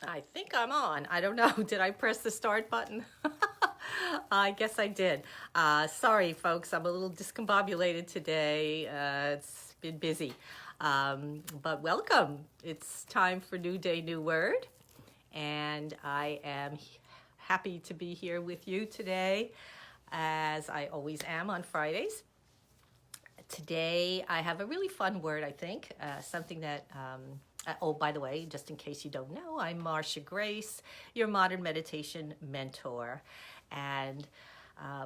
I think I'm on. I don't know. Did I press the start button? I guess I did. Sorry, folks. I'm a little discombobulated today. It's been busy. But welcome. It's time for New Day, New Word. And I am happy to be here with you today, as I always am on Fridays. Today, I have a really fun word, I think, something that oh, by the way, just in case you don't know, I'm Marcia Grace, your modern meditation mentor. And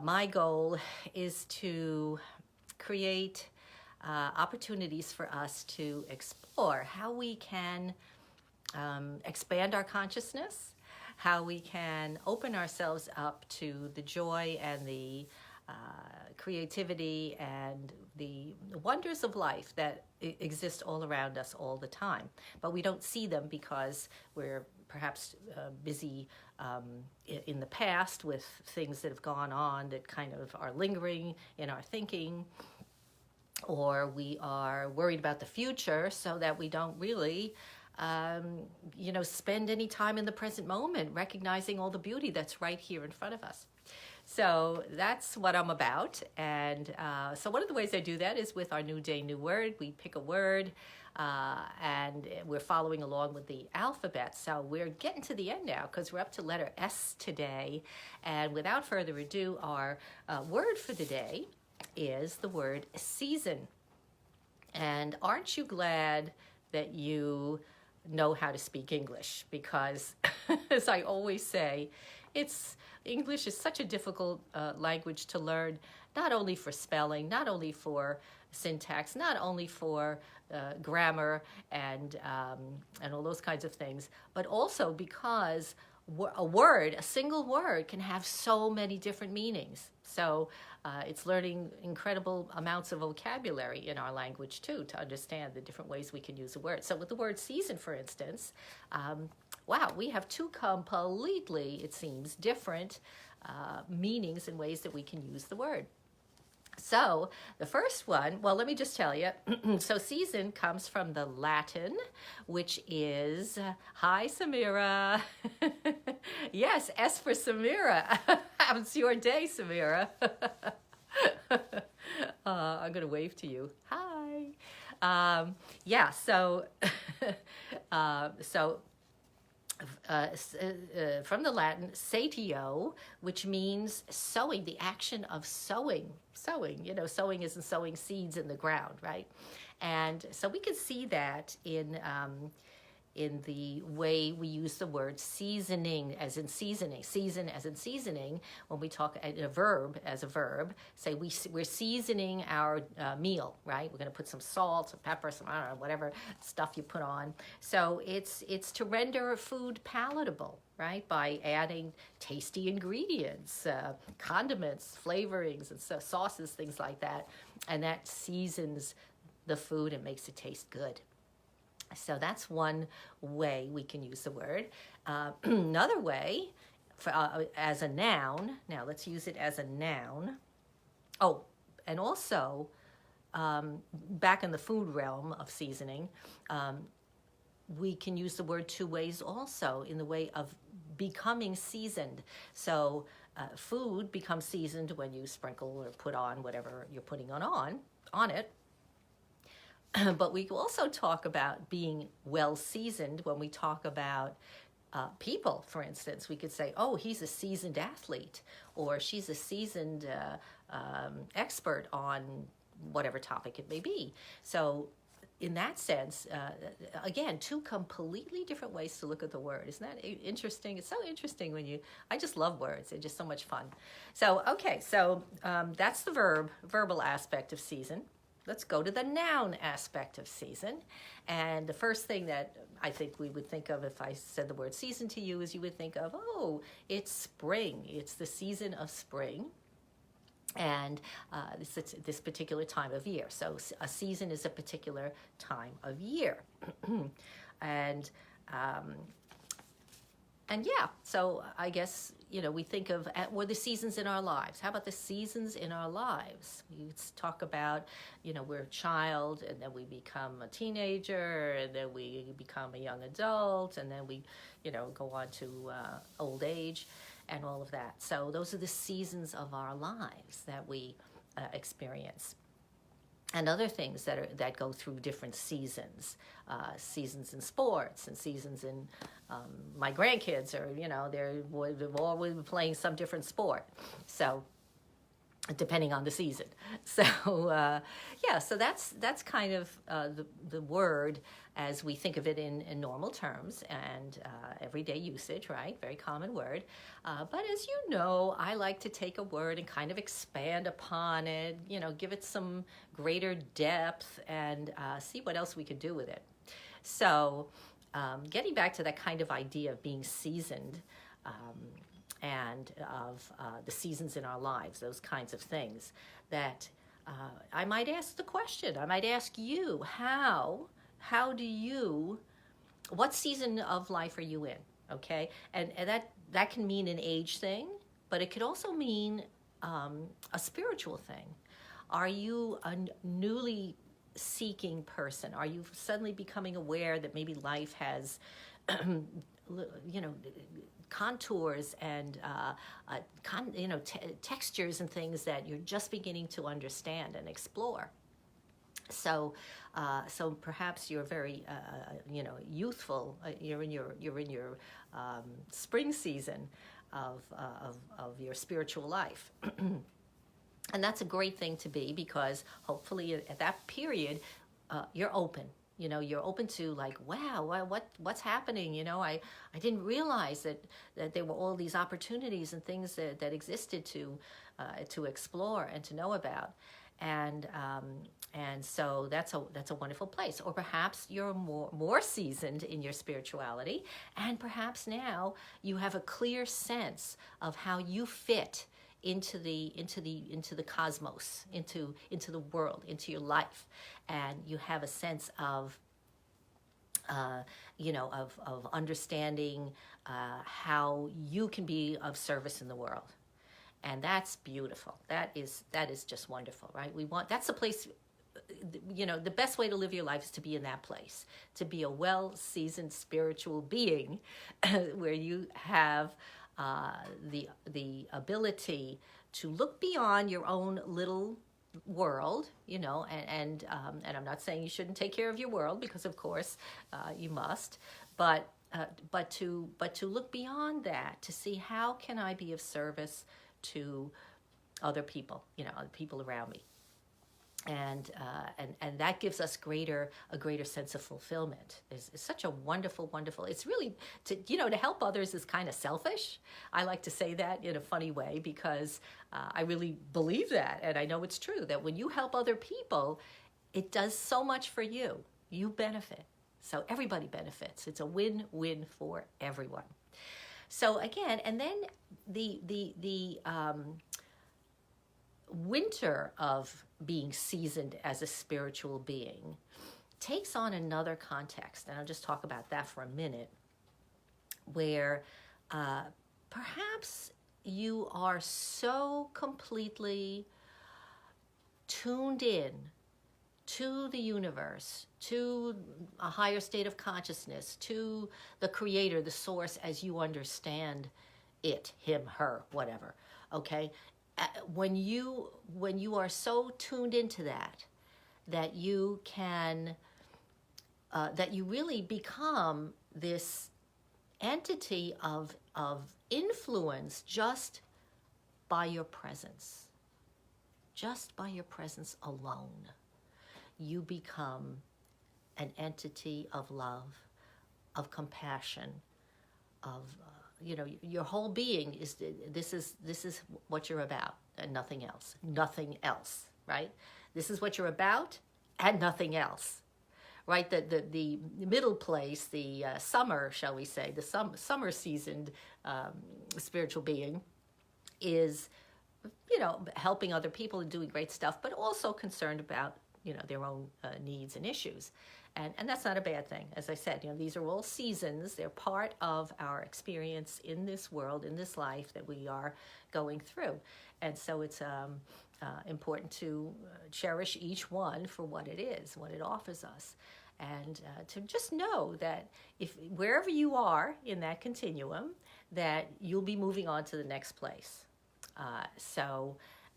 my goal is to create opportunities for us to explore how we can expand our consciousness, how we can open ourselves up to the joy and the uh, creativity and the wonders of life that exist all around us all the time. But we don't see them because we're perhaps busy in the past with things that have gone on that kind of are lingering in our thinking, or we are worried about the future so that we don't really spend any time in the present moment recognizing all the beauty that's right here in front of us. So that's what I'm about. And so one of the ways I do that is with our New Day, New Word. We pick a word and we're following along with the alphabet. So we're getting to the end now because we're up to letter S today. And without further ado, our word for the day is the word season. And aren't you glad that you know how to speak English? Because as I always say, English is such a difficult language to learn, not only for spelling, not only for syntax, not only for grammar and all those kinds of things, but also because a single word can have so many different meanings. So it's learning incredible amounts of vocabulary in our language too, to understand the different ways we can use a word. So with the word season, for instance, wow, we have two completely, it seems, different meanings and ways that we can use the word. So the first one, well, let me just tell you. So season comes from the Latin, which is, hi, Samira. Yes, S for Samira. How's your day, Samira? I'm going to wave to you. Hi. Yeah, so, so from the Latin, satio, which means sowing, the action of sowing. Sowing isn't sowing seeds in the ground, right? And so we can see that in the way we use the word seasoning as in seasoning, season as in seasoning. When we talk a verb as a verb, say we're seasoning our meal, right? We're going to put some salt, some pepper, some, I don't know, whatever stuff you put on. So it's to render food palatable, right? By adding tasty ingredients, condiments, flavorings, and sauces, things like that. And that seasons the food and makes it taste good. So that's one way we can use the word. Another way, as a noun, now let's use it as a noun. Oh, and also, back in the food realm of seasoning, we can use the word two ways also, in the way of becoming seasoned. So food becomes seasoned when you sprinkle or put on whatever you're putting on it. But we also talk about being well seasoned when we talk about people. For instance, we could say, oh, he's a seasoned athlete, or she's a seasoned expert on whatever topic it may be. So in that sense, again, two completely different ways to look at the word. Isn't that interesting? It's so interesting I just love words. They're just so much fun. So, okay, so that's the verbal aspect of season. Let's go to the noun aspect of season. And the first thing that I think we would think of if I said the word season to you is you would think of, oh, it's spring. It's the season of spring. And this particular time of year. So a season is a particular time of year. And And yeah, so I guess, we think of, the seasons in our lives. How about the seasons in our lives? We talk about, we're a child, and then we become a teenager, and then we become a young adult, and then we, go on to old age and all of that. So those are the seasons of our lives that we experience. And other things that go through different seasons, seasons in sports and seasons in my grandkids are, they've always been playing some different sport. So depending on the season. So yeah, so that's kind of the word as we think of it in normal terms and everyday usage, right? Very common word. But as you know, I like to take a word and kind of expand upon it, give it some greater depth and see what else we could do with it. So getting back to that kind of idea of being seasoned, and of the seasons in our lives, those kinds of things, that I might ask the question, I might ask you, how do you, what season of life are you in, okay? And that can mean an age thing, but it could also mean a spiritual thing. Are you a newly seeking person? Are you suddenly becoming aware that maybe life has, contours and textures and things that you're just beginning to understand and explore? So perhaps you're very youthful. You're in your spring season of your spiritual life. And that's a great thing to be, because hopefully at that period you're open. You're open to, like, wow, what's happening? I didn't realize that there were all these opportunities and things that existed to explore and to know about. And so that's a wonderful place. Or perhaps you're more seasoned in your spirituality, and perhaps now you have a clear sense of how you fit into the cosmos, into the world, into your life, and you have a sense of of understanding how you can be of service in the world. And that's beautiful. That is just wonderful, right? That's the place, the best way to live your life is to be in that place, to be a well-seasoned spiritual being where you have the ability to look beyond your own little world, and I'm not saying you shouldn't take care of your world, because of course you must, but to look beyond that, to see how can I be of service to other people, other people around me. And that gives us a greater sense of fulfillment. It's such a wonderful. It's really to help others is kind of selfish. I like to say that in a funny way, because I really believe that, and I know it's true that when you help other people, it does so much for you. You benefit, so everybody benefits. It's a win-win for everyone. So again, and then the winter of being seasoned as a spiritual being takes on another context, and I'll just talk about that for a minute, where perhaps you are so completely tuned in to the universe, to a higher state of consciousness, to the creator, the source, as you understand it, him, her, whatever, okay? When you are so tuned into that you can, that you really become this entity of influence just by your presence. Just by your presence alone, you become an entity of love, of compassion, of your whole being is this is what you're about, and nothing else, right? This is what you're about and nothing else, right? The middle place, the summer, shall we say, the summer seasoned spiritual being is helping other people and doing great stuff, but also concerned about their own needs and issues. And that's not a bad thing. As I said, these are all seasons. They're part of our experience in this world, in this life that we are going through. And so it's important to cherish each one for what it is, what it offers us. And to just know that if wherever you are in that continuum, that you'll be moving on to the next place.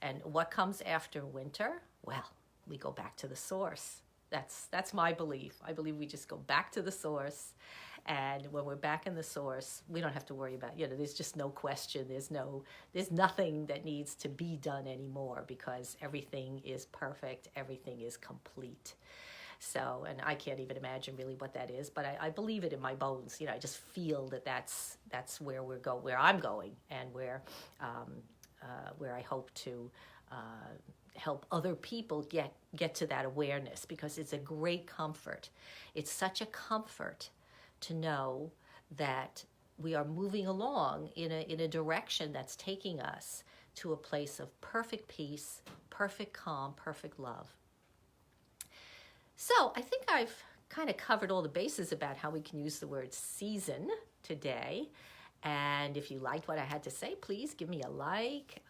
And what comes after winter? Well, we go back to the source. That's my belief. I believe we just go back to the source, and when we're back in the source, we don't have to worry about, there's just no question. There's nothing that needs to be done anymore, because everything is perfect. Everything is complete. So, and I can't even imagine really what that is, but I believe it in my bones. I just feel that's where where I'm going, and where I hope to help other people get to that awareness, because it's a great comfort. It's such a comfort to know that we are moving along in a direction that's taking us to a place of perfect peace, perfect calm, perfect love. So I think I've kind of covered all the bases about how we can use the word season today. And if you liked what I had to say, please give me a like,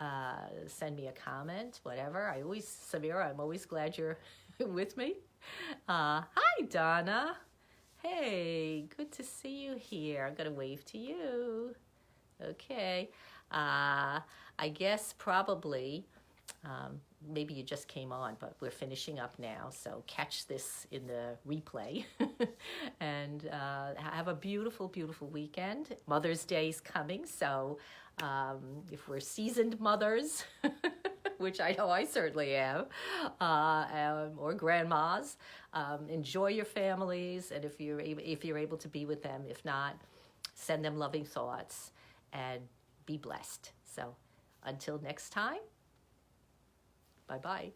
send me a comment, whatever. Samira, I'm always glad you're with me. Hi, Donna. Hey, good to see you here. I'm going to wave to you. Okay. I guess probably... maybe you just came on, but we're finishing up now, so catch this in the replay. And have a beautiful, beautiful weekend. Mother's Day's coming, so if we're seasoned mothers, which I know I certainly am, or grandmas, enjoy your families, and if you're able to be with them. If not, send them loving thoughts and be blessed. So until next time, bye-bye.